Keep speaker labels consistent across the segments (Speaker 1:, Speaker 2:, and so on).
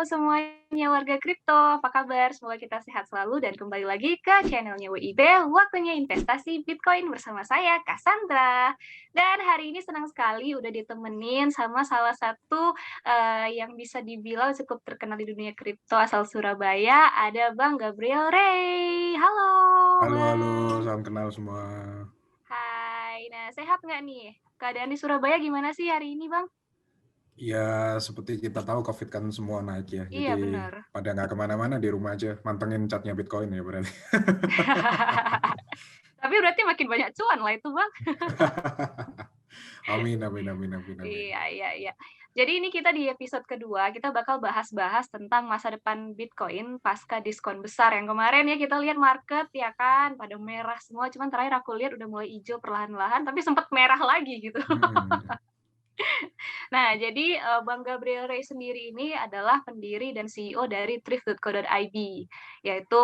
Speaker 1: semuanya warga kripto, apa kabar? Semoga kita sehat selalu dan kembali lagi ke channelnya WIB, waktunya investasi Bitcoin bersama saya, Cassandra. Dan hari ini senang sekali udah ditemenin sama salah satu yang bisa dibilang cukup terkenal di dunia kripto asal Surabaya, ada Bang Gabriel Ray. Halo,
Speaker 2: Halo,
Speaker 1: Bang.
Speaker 2: salam kenal semua.
Speaker 1: Hai, nah sehat nggak nih? Keadaan di Surabaya gimana sih hari ini, Bang?
Speaker 2: Ya, seperti kita tahu COVID kan semua naik ya,
Speaker 1: Iya,
Speaker 2: jadi
Speaker 1: benar.
Speaker 2: pada nggak kemana-mana di rumah aja, mantengin chartnya Bitcoin ya berarti.
Speaker 1: Tapi berarti makin banyak cuan lah itu, Bang.
Speaker 2: Amin, amin, amin, amin, amin.
Speaker 1: Iya, iya, iya. Jadi ini kita di episode kedua, kita bakal bahas-bahas tentang masa depan Bitcoin pasca diskon besar. Yang kemarin ya kita lihat market ya kan, pada merah semua, cuman terakhir aku lihat udah mulai hijau perlahan-lahan, tapi sempat merah lagi gitu.
Speaker 2: Hmm.
Speaker 1: Nah, jadi Bang Gabriel Ray sendiri ini adalah pendiri dan CEO dari thrift.co.id, yaitu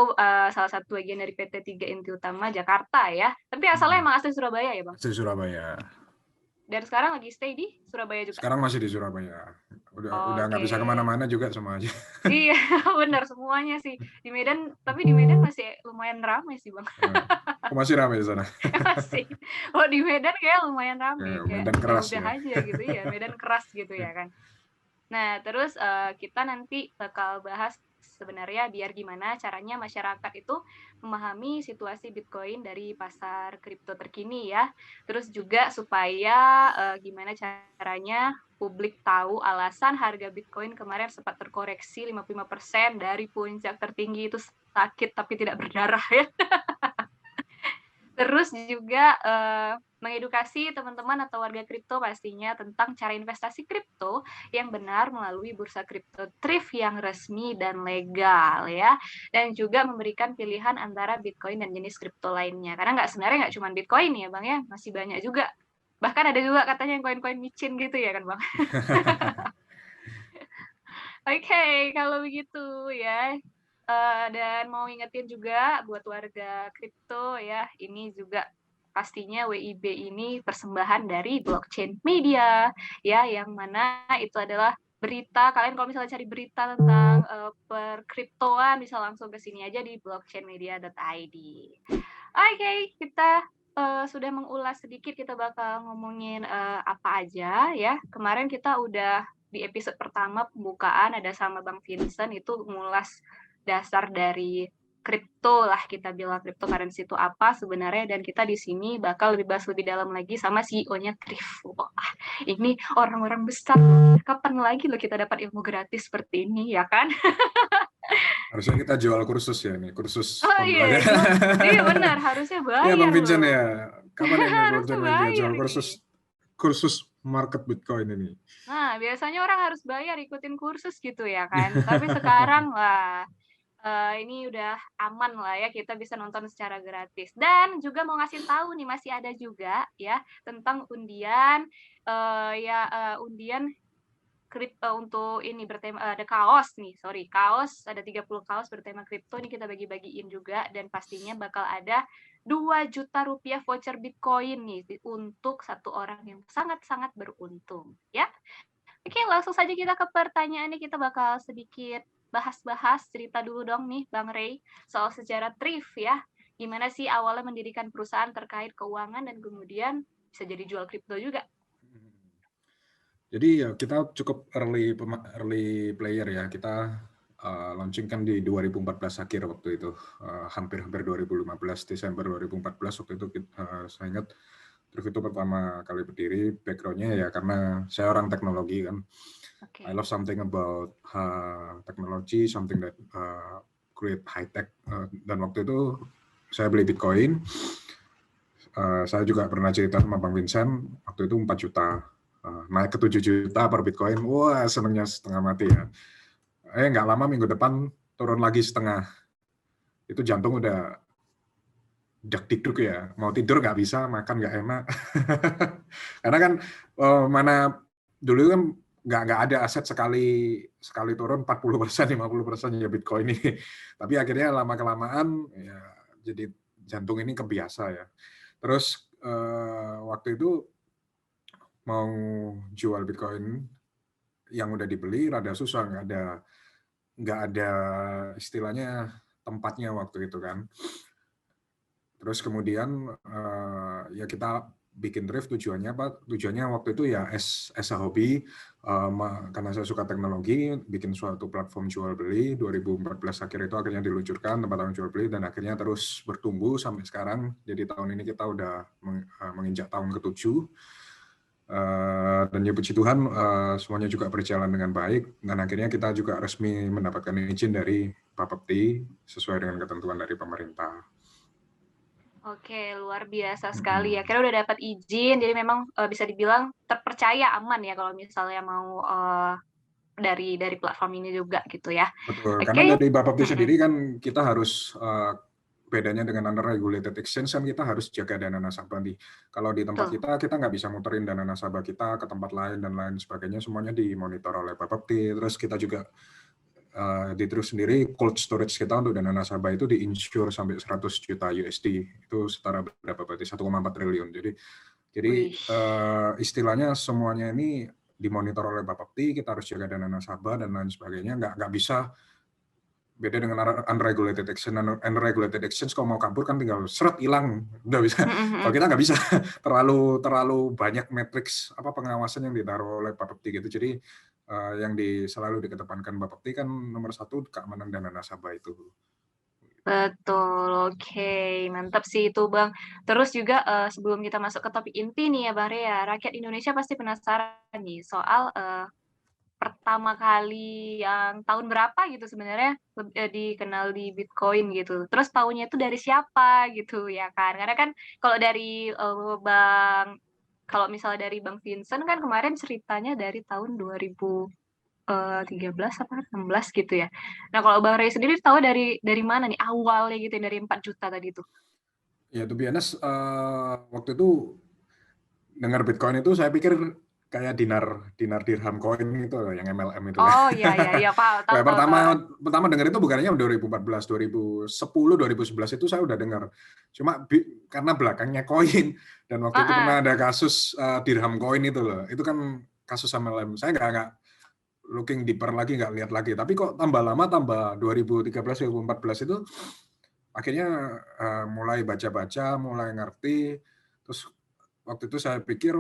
Speaker 1: salah satu bagian dari PT 3 Inti Utama Jakarta ya. Tapi asalnya emang asli Surabaya ya, Bang?
Speaker 2: Asli Surabaya.
Speaker 1: Dan sekarang lagi stay di Surabaya juga?
Speaker 2: Sekarang masih di Surabaya. Udah nggak
Speaker 1: Oke.
Speaker 2: bisa kemana-mana juga sama aja.
Speaker 1: Iya, benar semuanya sih. Di Medan, tapi di Medan masih lumayan ramai sih, Bang.
Speaker 2: Oh, masih ramai di sana.
Speaker 1: Masih. Oh, di Medan kayak lumayan ramai, kayak
Speaker 2: Medan
Speaker 1: ya
Speaker 2: keras
Speaker 1: udah
Speaker 2: ya.
Speaker 1: aja gitu ya, Medan keras gitu ya kan. Nah, terus kita nanti bakal bahas sebenarnya biar gimana caranya masyarakat itu memahami situasi Bitcoin dari pasar kripto terkini ya. Terus juga supaya gimana caranya publik tahu alasan harga Bitcoin kemarin sempat terkoreksi 55% dari puncak tertinggi itu sakit tapi tidak berdarah ya. Terus juga mengedukasi teman-teman atau warga kripto pastinya tentang cara investasi kripto yang benar melalui bursa kripto Thrift yang resmi dan legal ya. Dan juga memberikan pilihan antara Bitcoin dan jenis kripto lainnya. Karena sebenarnya nggak cuma Bitcoin ya Bang ya, masih banyak juga. Bahkan ada juga katanya yang koin-koin micin gitu ya kan Bang. Oke, kalau begitu ya. Dan mau ingetin juga buat warga kripto ya, ini juga pastinya WIB ini persembahan dari blockchain media ya, yang mana itu adalah berita. Kalian kalau misalnya cari berita tentang perkriptoan bisa langsung ke sini aja di blockchainmedia.id. Oke, kita sudah mengulas sedikit, kita bakal ngomongin apa aja ya. Kemarin kita udah di episode pertama pembukaan ada sama Bang Vincent itu mengulas dasar dari kripto lah, kita bilang cryptocurrency itu apa sebenarnya, dan kita di sini bakal lebih bahas lebih dalam lagi sama CEO-nya Thrift. Wah, ini orang-orang besar, kapan lagi lo kita dapat ilmu gratis seperti ini ya kan?
Speaker 2: Harusnya kita jual kursus ya nih, kursus
Speaker 1: Oh iya,
Speaker 2: pembelajaran.
Speaker 1: iya benar, harusnya
Speaker 2: Ya Bang
Speaker 1: bayar
Speaker 2: Vincent
Speaker 1: loh.
Speaker 2: ya, kapan ini
Speaker 1: Harusnya
Speaker 2: blockchain media
Speaker 1: bayar
Speaker 2: jual
Speaker 1: ini.
Speaker 2: kursus market Bitcoin ini?
Speaker 1: Nah, biasanya orang harus bayar ikutin kursus gitu ya kan. Tapi sekarang lah ini udah aman lah ya, kita bisa nonton secara gratis. Dan juga mau ngasih tahu nih, masih ada juga ya tentang undian undian kripto untuk ini bertema ada kaos nih, sorry, kaos ada 30 kaos bertema kripto ini kita bagi-bagiin juga, dan pastinya bakal ada 2 juta rupiah voucher Bitcoin nih untuk satu orang yang sangat-sangat beruntung ya. Oke, langsung saja kita ke pertanyaannya, kita bakal sedikit bahas-bahas cerita dulu dong nih Bang Ray soal sejarah Thrift ya. Gimana sih awalnya mendirikan perusahaan terkait keuangan dan kemudian bisa jadi jual kripto juga?
Speaker 2: Jadi ya kita cukup early player ya. Kita launching kan di 2014 akhir waktu itu, hampir 2015 Desember 2014 waktu itu saya ingat. Terus itu pertama kali berdiri, backgroundnya ya karena saya orang teknologi kan. I
Speaker 1: Oke.
Speaker 2: love something about technology, something that create high tech. Dan waktu itu saya beli Bitcoin. Saya juga pernah cerita sama Bang Vincent, waktu itu 4 juta. Naik ke 7 juta per Bitcoin, wah senengnya setengah mati ya. Nggak lama minggu depan turun lagi setengah. Itu jantung udah dak-dikduk ya, mau tidur nggak bisa, makan nggak enak. Karena kan mana dulu kan nggak ada aset sekali turun 40%, 50% ya Bitcoin ini. Tapi akhirnya lama-kelamaan ya jadi jantung ini kebiasa ya. Terus waktu itu mau jual Bitcoin yang udah dibeli rada susah, nggak ada nggak ada istilahnya tempatnya waktu itu kan. Terus kemudian ya kita bikin Drift tujuannya apa? Tujuannya waktu itu ya as a hobby, karena saya suka teknologi, bikin suatu platform jual beli. 2014 akhirnya diluncurkan tempat jual beli, dan akhirnya terus bertumbuh sampai sekarang. Jadi tahun ini kita udah menginjak tahun ke-7. Dan ya puji Tuhan semuanya juga berjalan dengan baik, dan akhirnya kita juga resmi mendapatkan izin dari Bapepti sesuai dengan ketentuan dari pemerintah.
Speaker 1: Oke, luar biasa sekali ya. Akhirnya udah dapat izin, jadi memang bisa dibilang terpercaya, aman ya kalau misalnya mau dari platform ini juga gitu ya.
Speaker 2: Betul, karena
Speaker 1: Oke.
Speaker 2: dari Bapepti sendiri kan kita harus bedanya dengan unregulated exchange kan kita harus jaga dana nasabah nih. Kalau di tempat
Speaker 1: Betul.
Speaker 2: kita nggak bisa muterin dana nasabah kita ke tempat lain dan lain sebagainya, semuanya dimonitor oleh Bapepti. Terus kita juga di Terus sendiri cold storage kita untuk dana nasabah itu di-insure sampai 100 juta USD. Itu setara berapa berarti? 1,4 triliun. Jadi istilahnya semuanya ini dimonitor oleh Bapepti, kita harus jaga dana nasabah dan lain sebagainya. Nggak bisa beda dengan unregulated exchange. Unregulated exchange kalau mau kabur kan tinggal seret hilang, udah bisa. Kalau kita nggak bisa, terlalu banyak matriks pengawasan yang ditaruh oleh Bapepti gitu. Jadi yang selalu dikedepankan Bapepti kan nomor 1 keamanan dana nasabah itu.
Speaker 1: Betul, oke, mantap sih itu Bang. Terus juga sebelum kita masuk ke topik inti nih ya Bang Rea, rakyat Indonesia pasti penasaran nih soal pertama kali yang tahun berapa gitu sebenarnya dikenal di Bitcoin gitu. Terus tahunya itu dari siapa gitu ya kan? Karena kan kalau dari kalau misalnya dari Bang Vincent kan kemarin ceritanya dari tahun 2013 apa 16 gitu ya. Nah kalau Bang Ray sendiri tahu dari mana nih awalnya gitu dari 4 juta tadi itu?
Speaker 2: Ya, to be honest, waktu itu dengar Bitcoin itu saya pikir kayak dinar dirham coin gitu loh, yang MLM itu ya.
Speaker 1: Oh iya iya iya Pak, tahu
Speaker 2: Kayak
Speaker 1: tahu tahu.
Speaker 2: pertama dengar itu bukannya 2014, 2010, 2011 itu saya udah dengar. Cuma karena belakangnya koin, dan waktu itu pernah ada kasus dirham coin itu loh. Itu kan kasus MLM. Saya nggak looking deeper lagi, nggak lihat lagi. Tapi kok tambah lama, tambah 2013, 2014 itu akhirnya mulai baca-baca, mulai ngerti. Terus waktu itu saya pikir,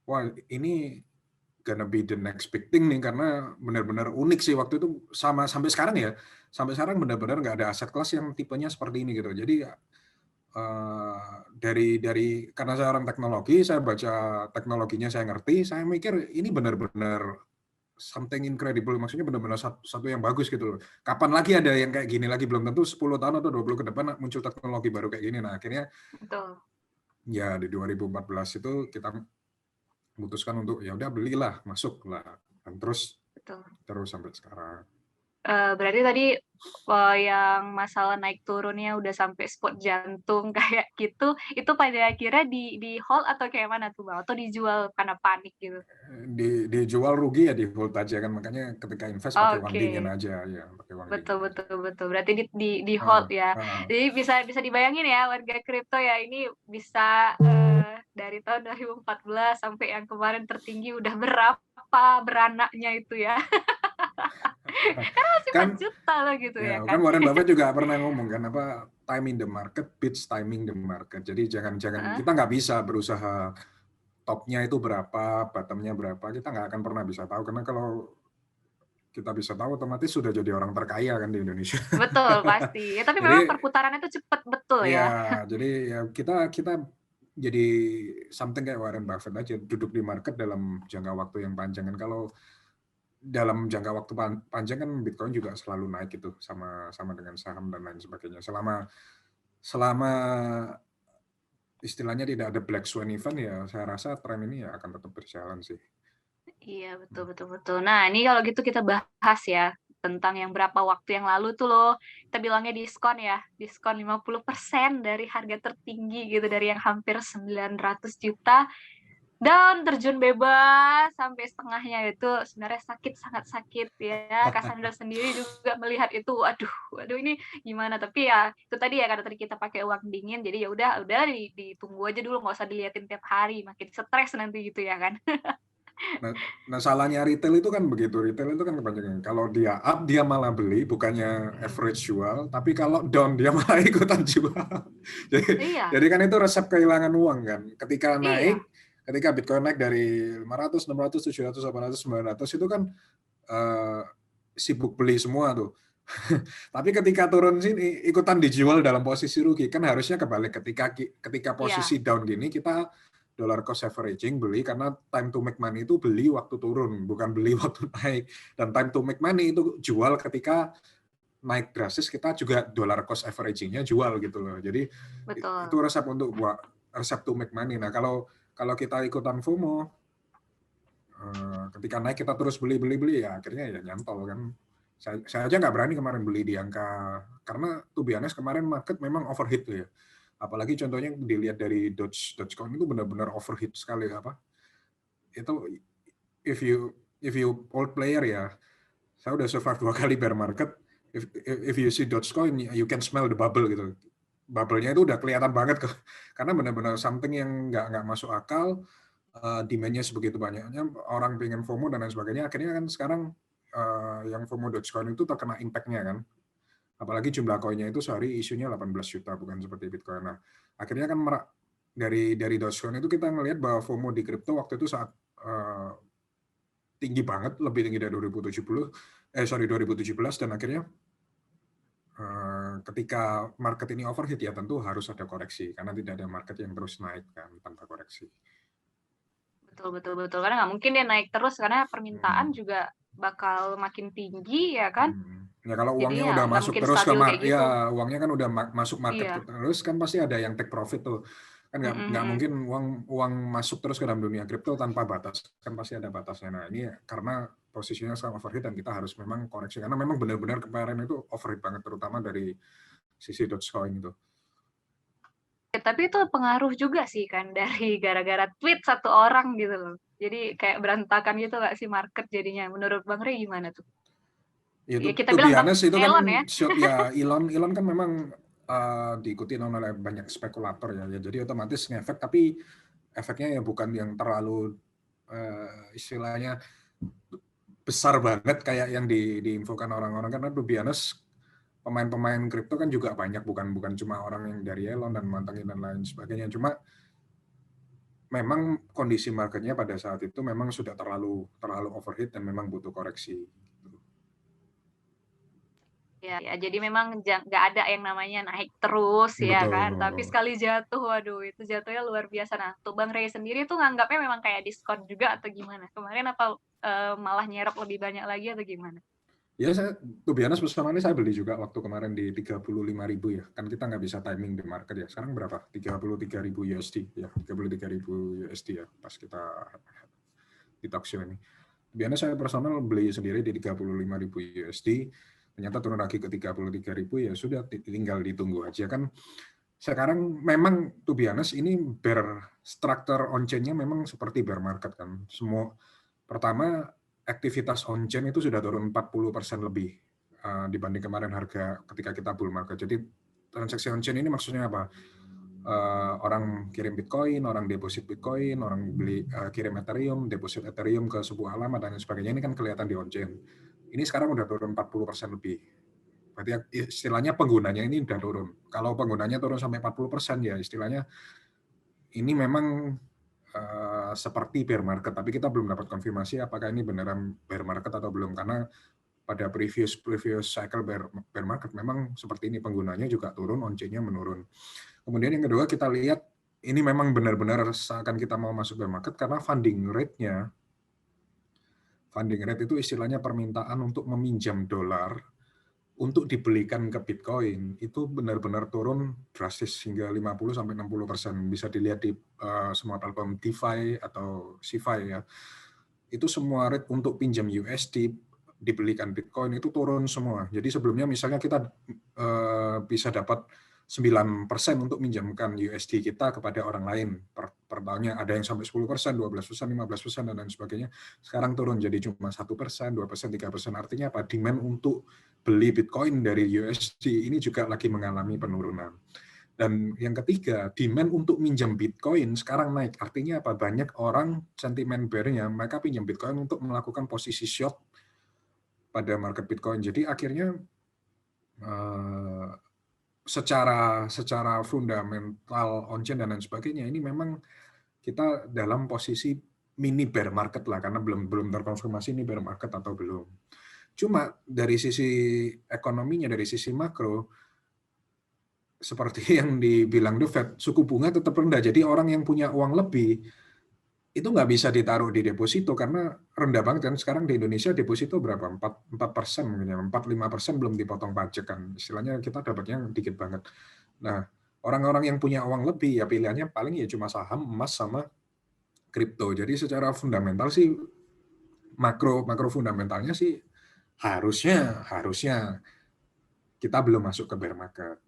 Speaker 2: wah ini gonna be the next big thing nih, karena benar-benar unik sih waktu itu, sampai sekarang ya. Sampai sekarang benar-benar nggak ada aset kelas yang tipenya seperti ini gitu. Jadi dari karena saya orang teknologi, saya baca teknologinya, saya ngerti, saya mikir ini benar-benar something incredible, maksudnya benar-benar satu yang bagus gitu loh. Kapan lagi ada yang kayak gini lagi, belum tentu 10 tahun atau 20 ke depan muncul teknologi baru kayak gini. Nah, akhirnya
Speaker 1: Betul.
Speaker 2: ya di 2014 itu kita memutuskan untuk ya udah belilah, masuk lah, dan terus sampai sekarang.
Speaker 1: Berarti tadi yang masalah naik turunnya udah sampai spot jantung kayak gitu, itu pada akhirnya di hold atau kayak mana tuh Bang? Atau dijual karena panik gitu?
Speaker 2: Dijual rugi ya di hold aja kan, makanya ketika invest pakai uang dingin aja ya, pakai uang
Speaker 1: Betul
Speaker 2: dingin.
Speaker 1: betul betul. Berarti di hold ya. Jadi bisa dibayangin ya warga kripto ya, ini bisa dari tahun 2014 sampai yang kemarin tertinggi udah berapa beranaknya itu ya. Kan masih 4 juta loh gitu ya
Speaker 2: Kan
Speaker 1: kan.
Speaker 2: Warren Buffett juga pernah ngomong kan, timing the market beats timing the market. Jadi jangan kita nggak bisa berusaha topnya itu berapa, bottomnya berapa, kita nggak akan pernah bisa tahu, karena kalau kita bisa tahu otomatis sudah jadi orang terkaya kan di Indonesia.
Speaker 1: Betul pasti. Ya, tapi memang perputarannya itu cepat betul ya.
Speaker 2: Jadi ya kita jadi something kayak Warren Buffett aja, duduk di market dalam jangka waktu yang panjang kan. Kalau dalam jangka waktu panjang kan Bitcoin juga selalu naik gitu, sama dengan saham dan lain sebagainya. Selama istilahnya tidak ada black swan event, ya saya rasa tren ini ya akan tetap berjalan sih.
Speaker 1: Iya, betul betul betul. Nah, ini kalau gitu kita bahas ya tentang yang berapa waktu yang lalu tuh loh, kita bilangnya diskon ya, diskon 50% dari harga tertinggi gitu, dari yang hampir 900 juta dan terjun bebas sampai setengahnya. Itu sebenarnya sangat sakit ya. Cassandra sendiri juga melihat itu, waduh ini gimana, tapi ya itu tadi ya, karena tadi kita pakai uang dingin, jadi ya udah ditunggu aja dulu, nggak usah diliatin tiap hari, makin stres nanti gitu ya kan.
Speaker 2: Nah, salahnya retail itu kan begitu. Retail itu kan kebanyakan. Kalau dia up, dia malah beli, bukannya average jual. Tapi kalau down, dia malah ikutan jual. Jadi,
Speaker 1: Iya,
Speaker 2: jadi kan itu resep kehilangan uang kan. Ketika
Speaker 1: iya,
Speaker 2: naik, ketika Bitcoin naik dari 500, 600, 700, 800, 900 itu kan eh, sibuk beli semua tuh. Tapi ketika turun sini ikutan dijual dalam posisi rugi, kan harusnya kebalik. Ketika
Speaker 1: iya,
Speaker 2: posisi down gini kita dollar cost averaging beli, karena time to make money itu beli waktu turun, bukan beli waktu naik. Dan time to make money itu jual ketika naik drastis, kita juga dollar cost averaging-nya jual gitu loh. Jadi itu
Speaker 1: betul.
Speaker 2: resep to make money. Nah, kalau kalau kita ikutan FOMO, ketika naik kita terus beli ya akhirnya ya nyantol kan. Saya aja nggak berani kemarin beli di angka, karena tuh biasanya kemarin market memang overheat tuh ya. Apalagi contohnya dilihat dari Dogecoin itu benar-benar overheat sekali apa. Itu if you old player ya, saya udah survive 2 kali bear market. If you see Dogecoin, you can smell the bubble gitu. Bubble-nya itu udah kelihatan banget kok. Karena benar-benar something yang nggak masuk akal, demand-nya sebegitu banyaknya, orang pengen FOMO dan lain sebagainya. Akhirnya kan sekarang yang FOMO Dogecoin itu terkena impact-nya kan. Apalagi jumlah koinnya itu sehari isunya 18 juta, bukan seperti Bitcoin. Nah, akhirnya kan dari Dogecoin itu kita ngelihat bahwa FOMO di kripto waktu itu saat tinggi banget, lebih tinggi dari 2017, dan akhirnya ketika market ini overheat ya tentu harus ada koreksi, karena tidak ada market yang terus naik kan tanpa koreksi.
Speaker 1: Betul, betul, betul. Karena nggak mungkin dia naik terus karena permintaan
Speaker 2: Hmm.
Speaker 1: juga bakal makin tinggi ya kan.
Speaker 2: Ya kalau
Speaker 1: Jadi
Speaker 2: uangnya
Speaker 1: ya
Speaker 2: udah
Speaker 1: nggak
Speaker 2: masuk
Speaker 1: mungkin
Speaker 2: terus ke
Speaker 1: stabil kayak
Speaker 2: ya
Speaker 1: gitu.
Speaker 2: uangnya kan udah masuk market
Speaker 1: Iya.
Speaker 2: terus, kan pasti ada yang take profit tuh. Kan
Speaker 1: Mm,
Speaker 2: nggak
Speaker 1: mm, mm.
Speaker 2: mungkin uang masuk terus ke dalam dunia kripto tanpa batas, kan pasti ada batasnya. Nah ini karena posisinya sekarang overheat dan kita harus memang koreksi, karena memang benar-benar kemarin itu overheat banget, terutama dari sisi Dogecoin itu.
Speaker 1: Ya, tapi itu pengaruh juga sih kan dari gara-gara tweet satu orang gitu loh. Jadi kayak berantakan gitu nggak sih market jadinya. Menurut Bang Rey gimana tuh?
Speaker 2: Itu
Speaker 1: Ya kita
Speaker 2: to be
Speaker 1: bilang Bang
Speaker 2: honest, itu kan
Speaker 1: Elon ya.
Speaker 2: ya Elon kan memang diikuti oleh banyak spekulator ya. Jadi otomatis ngefek, tapi efeknya ya bukan yang terlalu istilahnya besar banget kayak yang diinfokan orang-orang, karena to be honest pemain-pemain kripto kan juga banyak, bukan bukan cuma orang yang dari Elon dan mantengin dan lain sebagainya. Cuma memang kondisi marketnya pada saat itu memang sudah terlalu overheat dan memang butuh koreksi.
Speaker 1: Ya, ya, jadi memang nggak ada yang namanya naik terus ya kan. Tapi
Speaker 2: Betul.
Speaker 1: sekali jatuh, waduh itu jatuhnya luar biasa. Nah, tuh Bang Rey sendiri tuh nganggapnya memang kayak diskon juga atau gimana? Kemarin apa malah nyerap lebih banyak lagi atau gimana?
Speaker 2: Ya, saya tuh biasanya bersama ini saya beli juga waktu kemarin di 35.000 ya. Kan kita nggak bisa timing di market ya. Sekarang berapa? 33.000 USD ya. 33.000 USD ya pas kita di talk show ini. Biasanya saya personal beli sendiri di 35.000 USD. Ternyata turun lagi ke 33.000, ya sudah tinggal ditunggu aja kan. Sekarang memang to be honest ini bear structure on-chain-nya memang seperti bear market kan. Semua pertama aktivitas on-chain itu sudah turun 40% lebih dibanding kemarin harga ketika kita bull market. Jadi transaksi on-chain ini maksudnya apa? Orang kirim Bitcoin, orang deposit Bitcoin, orang beli kirim Ethereum, deposit Ethereum ke sebuah alamat dan sebagainya, ini kan kelihatan di on-chain. Ini sekarang udah turun 40% lebih. Berarti istilahnya penggunanya ini udah turun. Kalau penggunanya turun sampai 40% ya istilahnya ini memang seperti bear market, tapi kita belum dapat konfirmasi apakah ini beneran bear market atau belum, karena pada previous cycle bear market memang seperti ini, penggunanya juga turun, on-chain-nya menurun. Kemudian yang kedua kita lihat ini memang benar-benar seakan kita mau masuk bear market karena funding rate itu istilahnya permintaan untuk meminjam dolar untuk dibelikan ke Bitcoin itu benar-benar turun drastis hingga 50-60%. Bisa dilihat di semua platform DeFi atau CeFi ya. Itu semua rate untuk pinjam USD dibelikan Bitcoin itu turun semua. Jadi sebelumnya misalnya kita bisa dapat 9% untuk minjamkan USD kita kepada orang lain per tahunnya, ada yang sampai 10%, 12%, 15% dan lain sebagainya. Sekarang turun jadi cuma 1%, 2%, 3%. Artinya apa? Demand untuk beli Bitcoin dari USD ini juga lagi mengalami penurunan. Dan yang ketiga, demand untuk minjam Bitcoin sekarang naik. Artinya apa? Banyak orang sentimen bear-nya, mereka pinjam Bitcoin untuk melakukan posisi short pada market Bitcoin. Jadi akhirnya secara fundamental on-chain dan lain sebagainya, ini memang kita dalam posisi mini bear market lah, karena belum terkonfirmasi ini bear market atau belum. Cuma dari sisi ekonominya, dari sisi makro, seperti yang dibilang The Fed, suku bunga tetap rendah. Jadi orang yang punya uang lebih, itu nggak bisa ditaruh di deposito karena rendah banget kan. Sekarang di Indonesia deposito berapa? 4% mungkin ya, 4-5% belum dipotong pajak kan. Istilahnya kita dapatnya dikit banget. Nah, orang-orang yang punya uang lebih ya pilihannya paling ya cuma saham, emas, sama kripto. Jadi secara fundamental sih, makro fundamentalnya sih harusnya kita belum masuk ke bear market.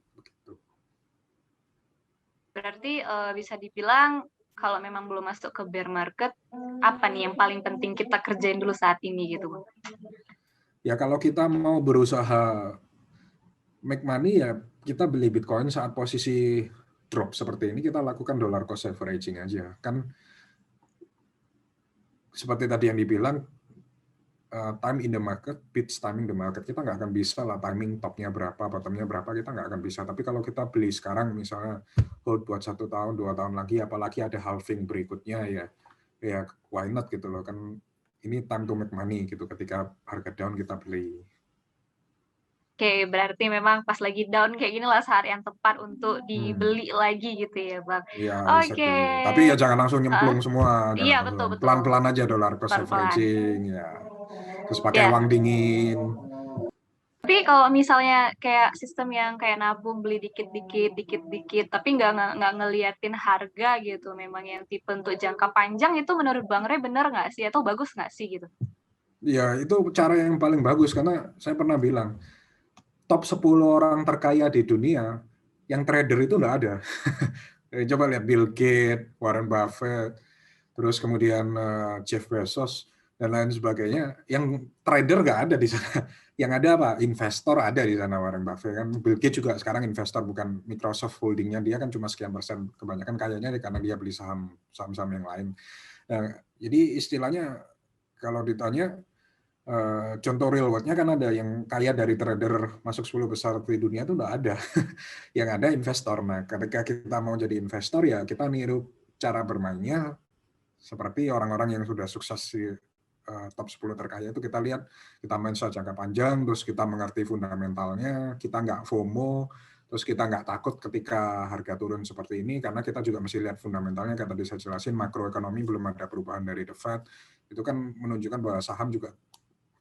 Speaker 1: Berarti bisa dibilang kalau memang belum masuk ke bear market, apa nih yang paling penting kita kerjain dulu saat ini gitu, Bang?
Speaker 2: Ya kalau kita mau berusaha make money ya kita beli Bitcoin saat posisi drop seperti ini, kita lakukan dollar cost averaging aja. Kan seperti tadi yang dibilang, time in the market beats timing the market. Kita nggak akan bisa lah timing topnya berapa, bottomnya berapa, kita nggak akan bisa. Tapi kalau kita beli sekarang misalnya hold buat 1 tahun, 2 tahun lagi, apalagi ada halving berikutnya ya why not gitu loh. Kan ini time to make money gitu, ketika harga down kita beli.
Speaker 1: Oke, berarti memang pas lagi down kayak gini lah saat yang tepat untuk dibeli lagi gitu ya, Bang.
Speaker 2: Iya,
Speaker 1: Oke.
Speaker 2: exactly. Tapi ya jangan langsung nyemplung semua,
Speaker 1: Iya,
Speaker 2: jangan langsung.
Speaker 1: betul.
Speaker 2: Pelan-pelan aja dollar cost
Speaker 1: Pelan-pelan.
Speaker 2: averaging, ya. Terus pakai
Speaker 1: Ya.
Speaker 2: uang dingin.
Speaker 1: Tapi kalau misalnya kayak sistem yang kayak nabung beli dikit-dikit, tapi nggak ngeliatin harga gitu, memang yang tipe untuk jangka panjang itu menurut Bang Rey bener nggak sih atau bagus nggak sih gitu?
Speaker 2: Ya, itu cara yang paling bagus karena saya pernah bilang, top 10 orang terkaya di dunia, yang trader itu nggak ada. Coba lihat Bill Gates, Warren Buffett, terus kemudian Jeff Bezos, dan lain sebagainya. Yang trader nggak ada di sana. Yang ada apa? Investor ada di sana, Warren Buffett. Kan Bill Gates juga sekarang investor, bukan Microsoft holdingnya. Dia kan cuma sekian persen. Kebanyakan kayaknya karena dia beli saham-saham yang lain. Nah, jadi istilahnya kalau ditanya, contoh real world-nya kan ada yang kaya dari trader masuk 10 besar di dunia itu nggak ada. Yang ada investor. Nah, ketika kita mau jadi investor ya kita niru cara bermainnya seperti orang-orang yang sudah sukses di top 10 terkaya itu. Kita lihat, kita main secara jangka panjang, terus kita mengerti fundamentalnya, kita nggak FOMO, terus kita nggak takut ketika harga turun seperti ini, karena kita juga mesti lihat fundamentalnya. Kayak tadi saya jelasin, makroekonomi belum ada perubahan dari The Fed, itu kan menunjukkan bahwa saham juga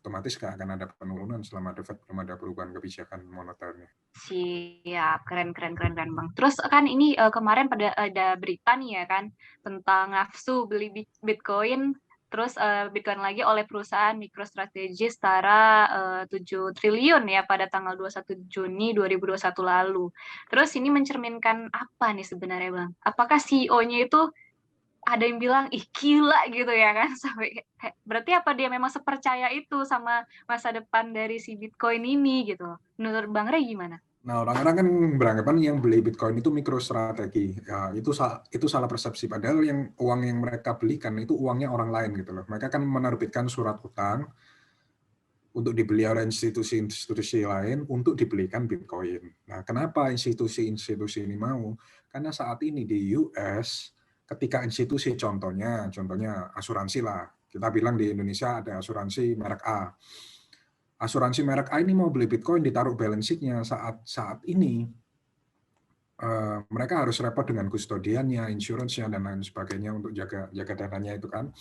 Speaker 2: otomatis nggak akan ada penurunan selama The Fed belum ada perubahan kebijakan moneternya.
Speaker 1: Siap, keren Bang. Terus kan ini kemarin ada berita nih ya kan tentang nafsu beli Bitcoin, terus Bitcoin lagi oleh perusahaan MicroStrategy setara 7 triliun ya pada tanggal 21 Juni 2021 lalu. Terus ini mencerminkan apa nih sebenarnya Bang? Apakah CEO-nya itu ada yang bilang ih gila gitu ya kan, sampai berarti apa dia memang sepercaya itu sama masa depan dari si Bitcoin ini gitu. Menurut Bang Rey gimana?
Speaker 2: Nah, orang-orang kan beranggapan yang beli Bitcoin itu MicroStrategy. Ya, itu salah persepsi. Padahal uang yang mereka belikan itu uangnya orang lain gitu loh. Mereka kan menerbitkan surat utang untuk dibeli oleh institusi-institusi lain untuk dibelikan Bitcoin. Nah, kenapa institusi-institusi ini mau? Karena saat ini di US, ketika institusi contohnya asuransi lah. Kita bilang di Indonesia ada asuransi merek A. Asuransi merek A ini mau beli Bitcoin, ditaruh balance sheet-nya saat ini, mereka harus repot dengan kustodiannya, insurance-nya, dan lain sebagainya untuk jaga dananya itu kan.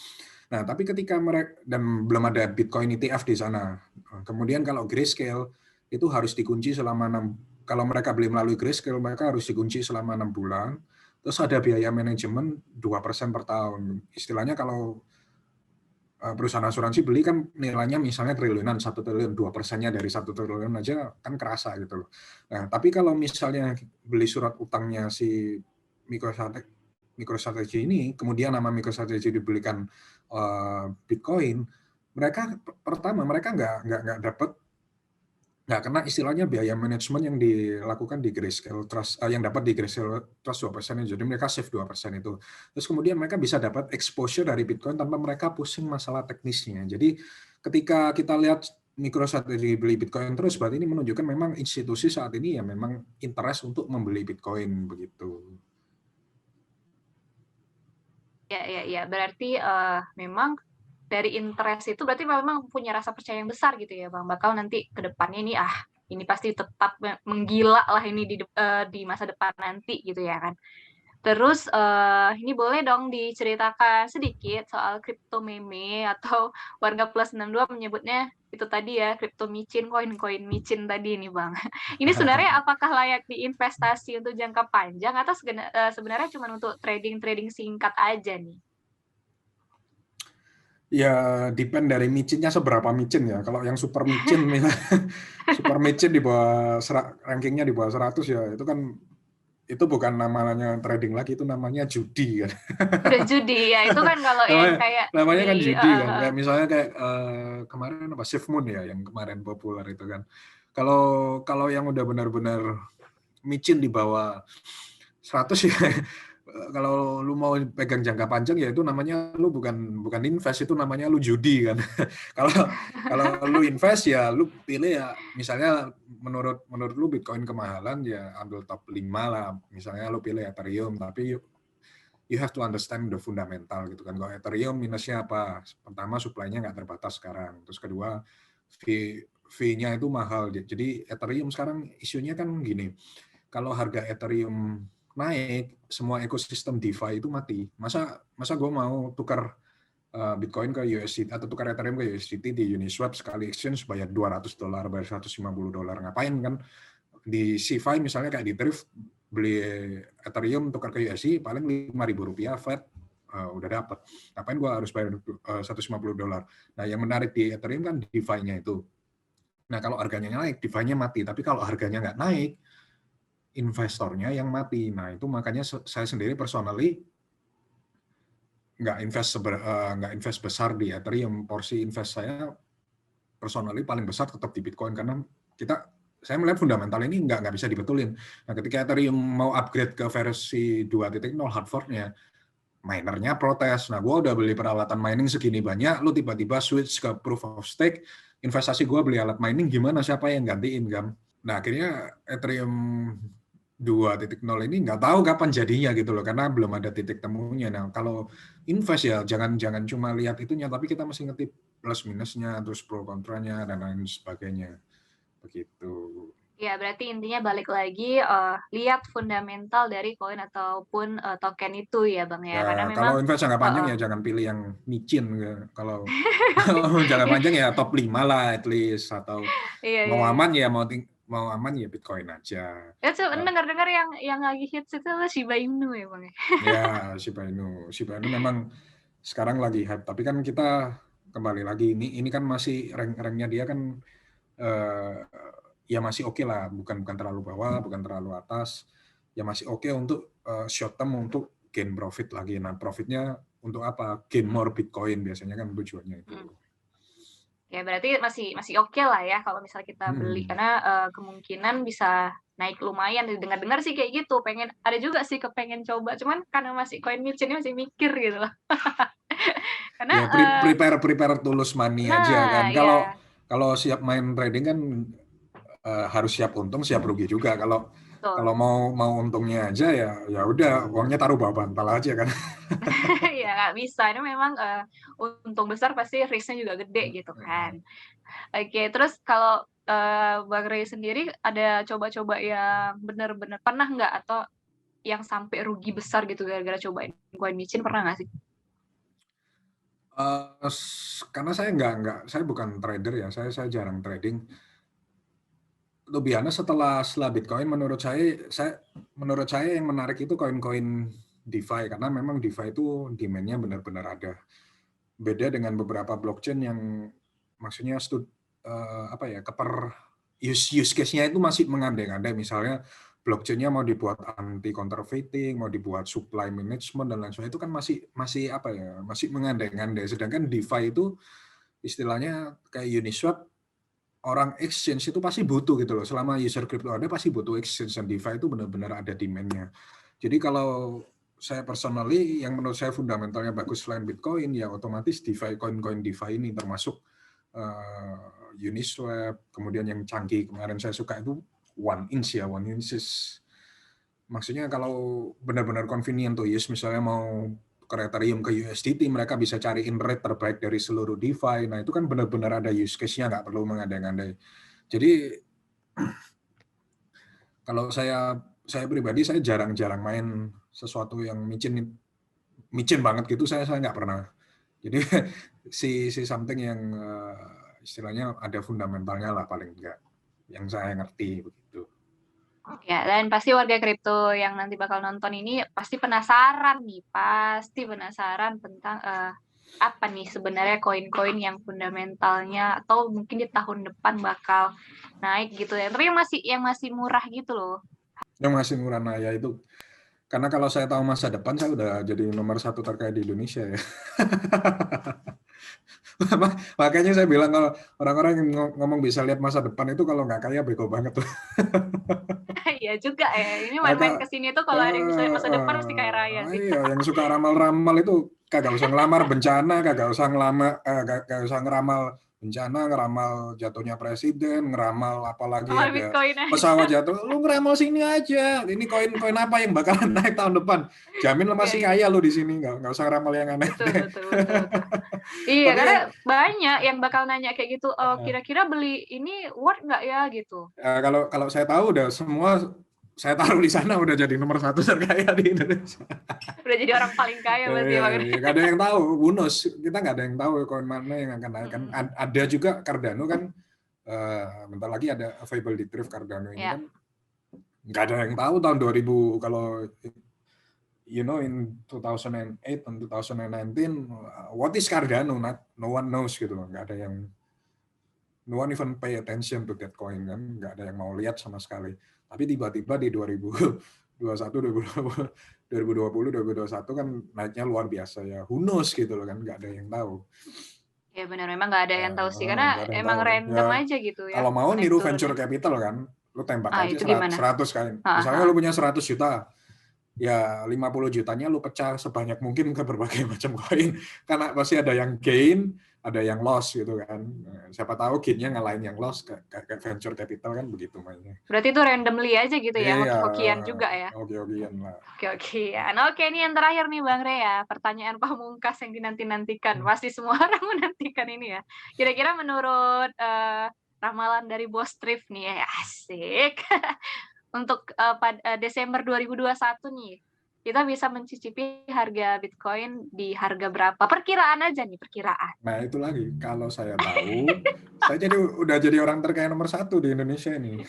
Speaker 2: Nah, tapi ketika mereka, dan belum ada Bitcoin ETF di sana. Kemudian kalau Grayscale, itu harus dikunci selama 6, kalau mereka beli melalui Grayscale, mereka harus dikunci selama 6 bulan. Terus ada biaya manajemen 2% per tahun. Istilahnya kalau perusahaan asuransi beli kan nilainya misalnya triliunan, 1 triliun, 2%-nya dari 1 triliun aja kan kerasa gitu loh. Nah, tapi kalau misalnya beli surat utangnya si MicroStrategy ini, kemudian nama MicroStrategy dibelikan Bitcoin, mereka pertama mereka nggak dapat Nggak kena istilahnya biaya manajemen yang dilakukan di Grayscale Trust, yang dapat di Grayscale Trust 2%, jadi mereka save 2% itu. Terus kemudian mereka bisa dapat exposure dari Bitcoin tanpa mereka pusing masalah teknisnya. Jadi ketika kita lihat MicroStrategy beli Bitcoin terus, berarti ini menunjukkan memang institusi saat ini ya memang interest untuk membeli Bitcoin begitu.
Speaker 1: Ya. Berarti memang dari interest itu berarti memang punya rasa percaya yang besar gitu ya Bang. Bakal nanti ke depannya ini pasti tetap menggila lah ini di masa depan nanti gitu ya kan. Terus ini boleh dong diceritakan sedikit soal kripto meme atau warga plus 62 menyebutnya itu tadi ya, kripto micin, koin-koin micin tadi nih Bang. Ini sebenarnya apakah layak diinvestasi untuk jangka panjang atau sebenarnya cuma untuk trading singkat aja nih?
Speaker 2: Ya, depend dari micinnya seberapa micin ya. Kalau yang super micin, super micin di bawah rankingnya di bawah 100 ya, itu bukan namanya trading lagi, itu namanya judi kan.
Speaker 1: Udah judi ya, itu kan kalau yang kayak
Speaker 2: namanya kan
Speaker 1: di
Speaker 2: judi kan. Kayak misalnya kayak kemarin apa Shift Moon ya, yang kemarin populer itu kan. Kalau yang udah benar-benar micin di bawah 100 ya, kalau lu mau pegang jangka panjang ya itu namanya lu bukan invest, itu namanya lu judi kan. kalau lu invest ya lu pilih ya misalnya menurut lu Bitcoin kemahalan ya ambil top 5 lah. Misalnya lu pilih Ethereum, tapi you have to understand the fundamental gitu kan. Kalau Ethereum minusnya apa? Pertama supply-nya nggak terbatas sekarang. Terus kedua fee-nya itu mahal. Jadi Ethereum sekarang isunya kan gini. Kalau harga Ethereum naik, semua ekosistem DeFi itu mati. Masa gue mau tukar Bitcoin ke USDT atau tukar Ethereum ke USDT di Uniswap sekali exchange bayar $200, bayar $150. Ngapain kan? Di CeFi misalnya kayak di Thrift, beli Ethereum tukar ke USD paling Rp5.000 flat udah dapat. Ngapain gue harus bayar $150? Nah, yang menarik di Ethereum kan DeFi-nya itu. Nah, kalau harganya naik, DeFi-nya mati. Tapi kalau harganya nggak naik, investornya yang mati. Nah, itu makanya saya sendiri personally nggak invest besar di Ethereum. Porsi invest saya personally paling besar tetap di Bitcoin karena saya melihat fundamental ini nggak bisa dibetulin. Nah, ketika Ethereum mau upgrade ke versi 2.0 hard fork-nya, minernya protes. Nah, gue udah beli peralatan mining segini banyak, lu tiba-tiba switch ke proof of stake, investasi gue beli alat mining gimana, siapa yang gantiin kan? Nah, akhirnya Ethereum 2.0 ini nggak tahu kapan jadinya gitu loh, karena belum ada titik temunya. Nah, kalau invest ya jangan cuma lihat itunya, tapi kita mesti ngerti plus minusnya, terus pro kontranya dan lain sebagainya. Begitu.
Speaker 1: Ya, berarti intinya balik lagi lihat fundamental dari koin ataupun token itu ya, Bang ya. Karena
Speaker 2: Ya, kalau
Speaker 1: memang
Speaker 2: invest jangka panjang ya jangan pilih yang micin. Kalau jangka panjang ya top 5 lah at least, atau mau
Speaker 1: iya.
Speaker 2: aman ya mau aman ya Bitcoin aja.
Speaker 1: Ya, dengar-dengar yang lagi hits itu Shiba Inu ya, Bang ya.
Speaker 2: Ya, Shiba Inu memang sekarang lagi hype, tapi kan kita kembali lagi ini kan masih rank-ranknya dia kan ya masih oke lah, bukan terlalu bawah, bukan terlalu atas, ya masih oke untuk short term untuk gain profit lagi. Nah, profitnya untuk apa? Gain more Bitcoin biasanya kan tujuannya itu.
Speaker 1: Ya, berarti masih oke lah ya kalau misalnya kita beli karena kemungkinan bisa naik lumayan. Dengar-dengar sih kayak gitu. Ada juga sih kepengen coba, cuman karena masih koin micinnya masih mikir gitu loh. Karena
Speaker 2: Ya prepare tulus money aja kan.
Speaker 1: ya.
Speaker 2: Kalau siap main trading kan harus siap untung, siap rugi juga. Kalau
Speaker 1: Betul.
Speaker 2: mau untungnya aja ya udah uangnya taruh bawah bantal aja kan.
Speaker 1: Ya nggak bisa. Ini memang untung besar pasti risknya juga gede gitu kan. Oke, terus kalau Bang Ray sendiri ada coba-coba yang benar-benar pernah nggak atau yang sampai rugi besar gitu gara-gara cobain koin micin, pernah nggak sih?
Speaker 2: Karena saya bukan trader ya, saya jarang trading. Lebih aneh setelah Bitcoin menurut saya yang menarik itu koin-koin DeFi, karena memang DeFi itu demand-nya benar-benar ada. Beda dengan beberapa blockchain yang maksudnya use case-nya itu masih mengandai-andai. Misalnya blockchain-nya mau dibuat anti counterfeiting, mau dibuat supply management dan lain sebagainya, itu kan masih mengandai-andai. Sedangkan DeFi itu istilahnya kayak Uniswap, orang exchange itu pasti butuh gitu loh. Selama user crypto ada pasti butuh exchange, dan DeFi itu benar-benar ada demand-nya. Jadi kalau saya personally yang menurut saya fundamentalnya bagus selain Bitcoin ya otomatis DeFi, koin-koin DeFi ini termasuk Uniswap, kemudian yang canggih kemarin saya suka itu OneInch ya. OneInch maksudnya kalau benar-benar convenient to use, misalnya mau tukar Ethereum ke USDT, mereka bisa cariin rate terbaik dari seluruh DeFi. Nah, itu kan benar-benar ada use case-nya, nggak perlu mengandai-andai. Jadi, kalau saya pribadi, saya jarang-jarang main sesuatu yang micin banget gitu, saya nggak pernah. Jadi, si something yang istilahnya ada fundamentalnya lah paling enggak, yang saya ngerti begitu.
Speaker 1: Ya, dan pasti warga kripto yang nanti bakal nonton ini pasti penasaran tentang apa nih sebenarnya koin-koin yang fundamentalnya atau mungkin di tahun depan bakal naik gitu ya. Tapi yang masih murah gitu loh.
Speaker 2: Yang masih murah, nah ya itu. Karena kalau saya tahu masa depan, saya udah jadi nomor 1 terkaya di Indonesia ya. Makanya saya bilang kalau orang-orang yang ngomong bisa lihat masa depan itu kalau nggak kaya bego banget tuh.
Speaker 1: Iya juga ya. Ini main-main ke sini tuh kalau ada yang bisa lihat masa depan mesti kaya raya sih.
Speaker 2: Iya, yang suka ramal-ramal itu kagak usah ngelamar bencana, kagak usah ngeramal bencana, ngeramal jatuhnya presiden, ngeramal apalagi
Speaker 1: Sama
Speaker 2: ada
Speaker 1: Bitcoin aja.
Speaker 2: pesawat jatuh, lu ngeramal sini aja. Ini koin-koin apa yang bakalan naik tahun depan? Jamin lo masih kaya lo di sini, nggak usah ngeramal yang aneh.
Speaker 1: Betul. Iya, karena banyak yang bakal nanya kayak gitu, kira-kira beli ini worth nggak ya gitu.
Speaker 2: Kalau saya tahu udah semua saya taruh di sana udah jadi nomor 1 terkaya di Indonesia.
Speaker 1: Udah jadi orang paling kaya berarti.
Speaker 2: Nggak ada yang tahu, bonus kita nggak ada yang tahu koin mana yang akan naik kan. Ada juga Cardano kan, bentar lagi ada available di Thrift Cardano ini kan, nggak ada yang tahu tahun 2000 kalau in 2008 and 2019 what is Cardano, no one knows gitu loh, nggak ada yang no one even pay attention to that coin kan, nggak ada yang mau lihat sama sekali. Tapi tiba-tiba di 2021, 2020, 2021 kan naiknya luar biasa ya. Who knows gitu loh kan, nggak ada yang tahu.
Speaker 1: Ya benar, memang nggak ada yang tahu sih, karena emang random aja gitu ya.
Speaker 2: Kalau mau niru venture capital kan, lu tembak aja 100 kan. Misalnya lu punya 100 juta, ya 50 jutanya lu pecah sebanyak mungkin ke berbagai macam koin, karena pasti ada yang gain, ada yang loss gitu kan. Siapa tahu gainnya ngalahin yang loss, kayak venture capital kan begitu mainnya.
Speaker 1: Berarti itu randomly aja gitu ya, hoki-hokian juga ya.
Speaker 2: Hoki-hokian lah.
Speaker 1: Hoki-hokian. Oke, ini yang terakhir nih Bang Rea, pertanyaan pamungkas yang dinanti-nantikan. Pasti semua orang menantikan ini ya. Kira-kira menurut ramalan dari Bos Thrift nih, asik. Untuk Desember 2021 nih, kita bisa mencicipi harga Bitcoin di harga berapa? Perkiraan aja nih, perkiraan.
Speaker 2: Nah itu lagi, kalau saya tahu, saya udah jadi orang terkaya nomor 1 di Indonesia ini.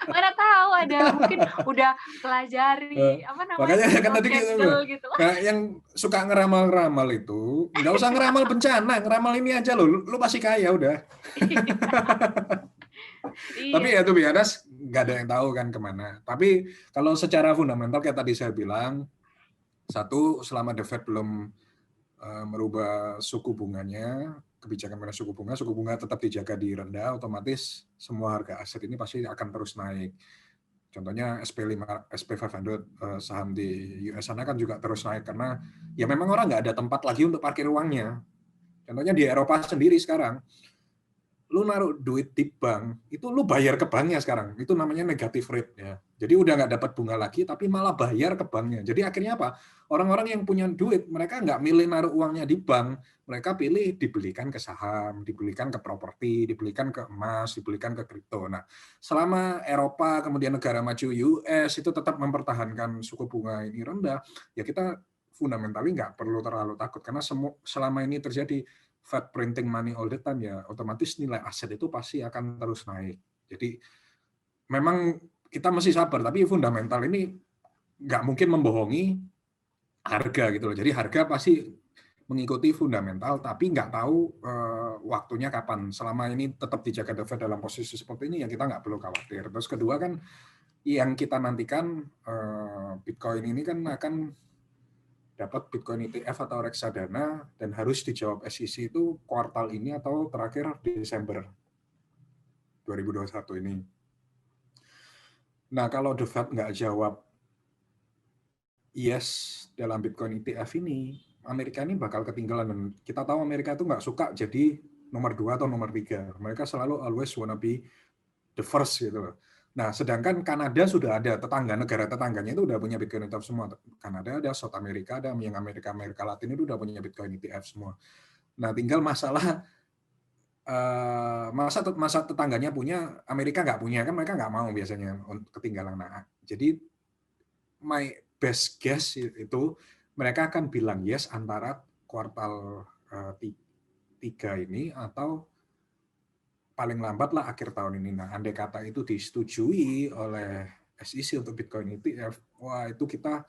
Speaker 1: Mana tahu, ada mungkin udah pelajari apa namanya,
Speaker 2: makanya kan tadi
Speaker 1: gitu.
Speaker 2: Kayak yang suka ngeramal-ngeramal itu, nggak usah ngeramal bencana, ngeramal ini aja loh, lu pasti kaya udah. Tapi ya tuh biasa nggak ada yang tahu kan kemana. Tapi kalau secara fundamental kayak tadi saya bilang, satu, selama The Fed belum merubah suku bunganya, kebijakan mereka suku bunga tetap dijaga di rendah, otomatis semua harga aset ini pasti akan terus naik. Contohnya SP500 saham di US sana kan juga terus naik karena ya memang orang nggak ada tempat lagi untuk parkir uangnya. Contohnya di Eropa sendiri sekarang, lu naruh duit di bank, itu lu bayar ke banknya sekarang. Itu namanya negative rate ya. Jadi udah nggak dapat bunga lagi, tapi malah bayar ke banknya. Jadi akhirnya apa? Orang-orang yang punya duit, mereka nggak milih naruh uangnya di bank, mereka pilih dibelikan ke saham, dibelikan ke properti, dibelikan ke emas, dibelikan ke kripto. Nah, selama Eropa, kemudian negara maju US itu tetap mempertahankan suku bunga ini rendah, ya kita fundamentally nggak perlu terlalu takut. Karena selama ini terjadi Fed printing money all the time, ya otomatis nilai aset itu pasti akan terus naik. Jadi memang kita mesti sabar, tapi fundamental ini nggak mungkin membohongi harga gitu loh. Jadi harga pasti mengikuti fundamental, tapi nggak tahu waktunya kapan. Selama ini tetap dijaga The Fed dalam posisi seperti ini, ya kita nggak perlu khawatir. Terus kedua kan, yang kita nantikan Bitcoin ini kan akan dapat Bitcoin ETF atau reksadana dan harus dijawab SEC itu kuartal ini atau terakhir Desember. 2021 ini. Nah, kalau The Fed nggak jawab yes dalam Bitcoin ETF ini, Amerika ini bakal ketinggalan. Dan kita tahu Amerika itu nggak suka jadi nomor 2 atau nomor 3. Mereka selalu always wanna be the first gitu loh. Nah, sedangkan Kanada sudah ada, negara tetangganya itu udah punya Bitcoin ETF semua. Kanada ada, South America ada, yang Amerika Latin itu udah punya Bitcoin ETF semua. Nah, tinggal masalah masa tetangganya punya, Amerika nggak punya, kan mereka nggak mau biasanya ketinggalan. Nah, jadi my best guess itu mereka akan bilang yes antara kuartal 3 ini atau paling lambat lah akhir tahun ini. Nah, andai kata itu disetujui oleh SEC untuk Bitcoin ETF, wah itu kita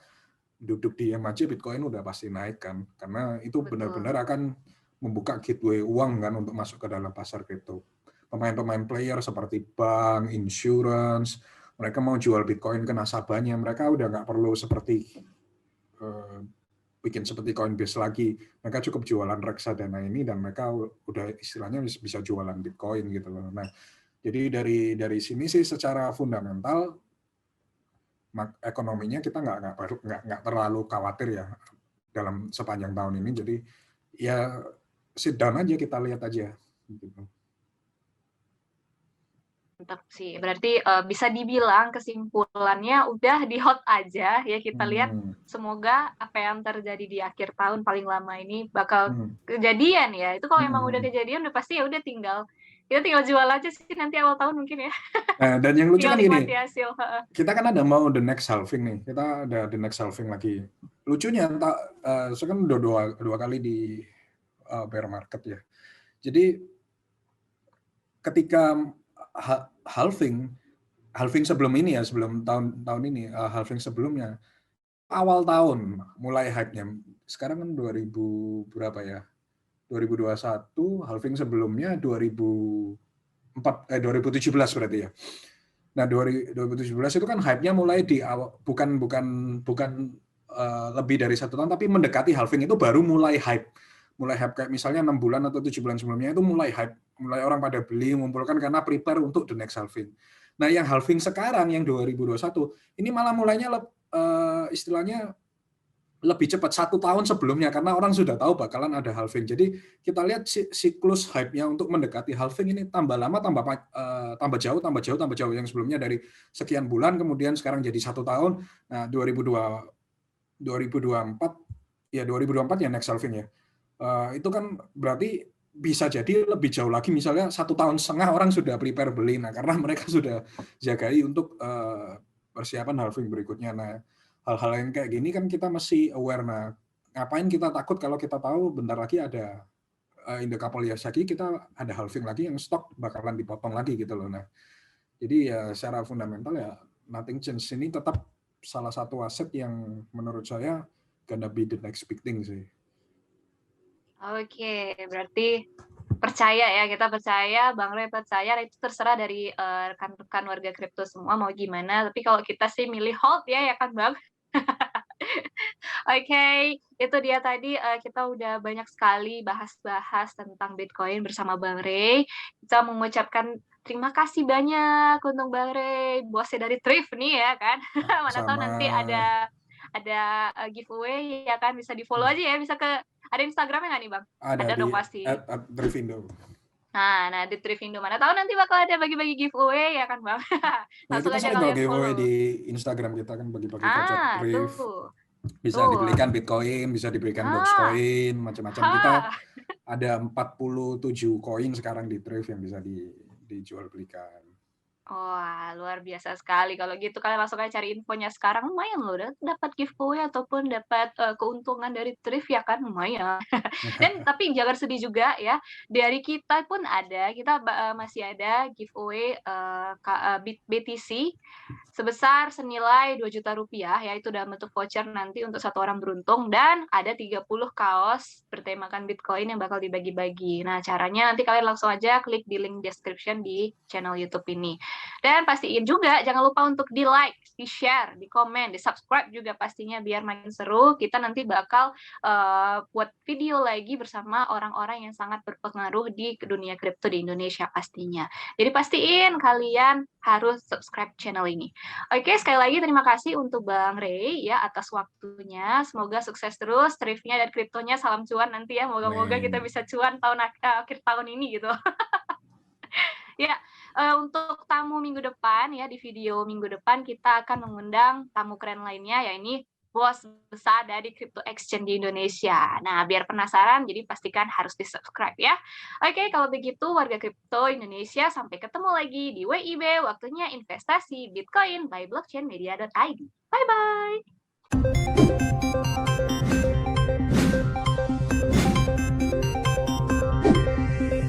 Speaker 2: duduk diam aja Bitcoin udah pasti naik kan, karena itu benar-benar akan membuka gateway uang kan untuk masuk ke dalam pasar kripto. Pemain-pemain player seperti bank, insurance, mereka mau jual Bitcoin ke nasabahnya, mereka udah nggak perlu seperti bikin seperti Coinbase lagi. Mereka cukup jualan reksadana ini dan mereka udah istilahnya bisa jualan Bitcoin gitu loh. Nah, jadi dari sini sih secara fundamental ekonominya kita nggak terlalu khawatir ya dalam sepanjang tahun ini. Jadi ya sit down aja, kita lihat aja gitu.
Speaker 1: Mantap sih. Berarti bisa dibilang kesimpulannya udah di hot aja ya, kita lihat semoga apa yang terjadi di akhir tahun paling lama ini bakal kejadian ya. Itu kalau emang udah kejadian udah pasti ya udah kita tinggal jual aja sih nanti awal tahun mungkin ya.
Speaker 2: Nah, dan yang lucu kan gini,
Speaker 1: hasil.
Speaker 2: Kita kan ada mau the next halving nih. Kita ada the next halving lagi. Lucunya saya kan udah dua kali di bear market ya. Jadi ketika halving sebelum ini ya, sebelum tahun ini, halving sebelumnya, awal tahun mulai hype-nya. Sekarang kan 2000 berapa ya? 2021, halving sebelumnya 2017 berarti ya. Nah, 2017 itu kan hype-nya mulai di awal, bukan lebih dari 1 tahun, tapi mendekati halving itu baru mulai hype. Mulai hype kayak misalnya 6 bulan atau 7 bulan sebelumnya itu mulai hype. Mulai orang pada beli, mengumpulkan karena prepare untuk the next halving. Nah, yang halving sekarang, yang 2021, ini malah mulainya istilahnya lebih cepat 1 tahun sebelumnya, karena orang sudah tahu bakalan ada halving. Jadi kita lihat siklus hype-nya untuk mendekati halving ini tambah lama, tambah jauh. Yang sebelumnya dari sekian bulan, kemudian sekarang jadi 1 tahun. Nah, 2024 ya next halving ya. Itu kan berarti bisa jadi lebih jauh lagi, misalnya 1,5 tahun orang sudah prepare beli. Nah, karena mereka sudah jagai untuk persiapan halving berikutnya. Nah, hal-hal yang kayak gini kan kita mesti aware. Nah, ngapain kita takut kalau kita tahu bentar lagi ada in the couple years lagi kita ada halving lagi, yang stok bakalan dipotong lagi gitu loh. Nah, jadi ya secara fundamental ya nothing change. Ini tetap salah satu aset yang menurut saya gonna be the next big thing sih.
Speaker 1: Oke, berarti kita percaya, Bang Ray percaya, itu terserah dari rekan-rekan warga kripto semua mau gimana. Tapi kalau kita sih milih hold ya kan Bang. Oke, itu dia tadi kita udah banyak sekali bahas-bahas tentang Bitcoin bersama Bang Ray. Kita mengucapkan terima kasih banyak untuk Bang Ray, bosnya dari Thrift nih ya kan. Mana tahu nanti ada giveaway ya kan, bisa di-follow aja ya, bisa ke ada Instagramnya nggak nih Bang?
Speaker 2: Ada
Speaker 1: dong
Speaker 2: di
Speaker 1: pasti.
Speaker 2: @Thrift-indo.
Speaker 1: Nah di Thrift-indo, mana tahu nanti bakal ada bagi-bagi giveaway ya kan Bang. Langsung
Speaker 2: Kita
Speaker 1: aja
Speaker 2: sering
Speaker 1: kalian
Speaker 2: giveaway
Speaker 1: follow.
Speaker 2: di Instagram kita kan, bagi-bagi voucher Thrift. Bisa
Speaker 1: Tuh.
Speaker 2: dibelikan Bitcoin, bisa dibelikan Dogecoin, macam-macam. Kita ada 47 koin sekarang di Thrift yang bisa dijual belikan.
Speaker 1: Wah, luar biasa sekali. Kalau gitu kalian langsung aja cari infonya sekarang, lumayan loh, dapat giveaway ataupun dapat keuntungan dari Thrift ya kan, lumayan. Dan tapi jangan sedih juga ya, dari kita pun kita masih ada giveaway BTC sebesar senilai 2 juta rupiah, yaitu dalam bentuk voucher nanti untuk 1 orang beruntung, dan ada 30 kaos bertemakan Bitcoin yang bakal dibagi-bagi. Nah, caranya nanti kalian langsung aja klik di link description di channel YouTube ini. Dan pastiin juga jangan lupa untuk di-like, di-share, di-komen, di-subscribe juga pastinya biar makin seru. Kita nanti bakal buat video lagi bersama orang-orang yang sangat berpengaruh di dunia kripto di Indonesia pastinya. Jadi pastiin kalian harus subscribe channel ini. Oke, sekali lagi terima kasih untuk Bang Ray ya atas waktunya. Semoga sukses terus thrift-nya dan kriptonya. Salam cuan nanti ya. Moga-moga kita bisa cuan akhir tahun ini gitu. Ya, untuk tamu minggu depan ya di video minggu depan kita akan mengundang tamu keren lainnya ya ini bos besar dari crypto exchange di Indonesia. Nah, biar penasaran jadi pastikan harus di-subscribe ya. Oke, kalau begitu warga kripto Indonesia sampai ketemu lagi di WIB waktunya investasi Bitcoin by blockchainmedia.id. Bye bye.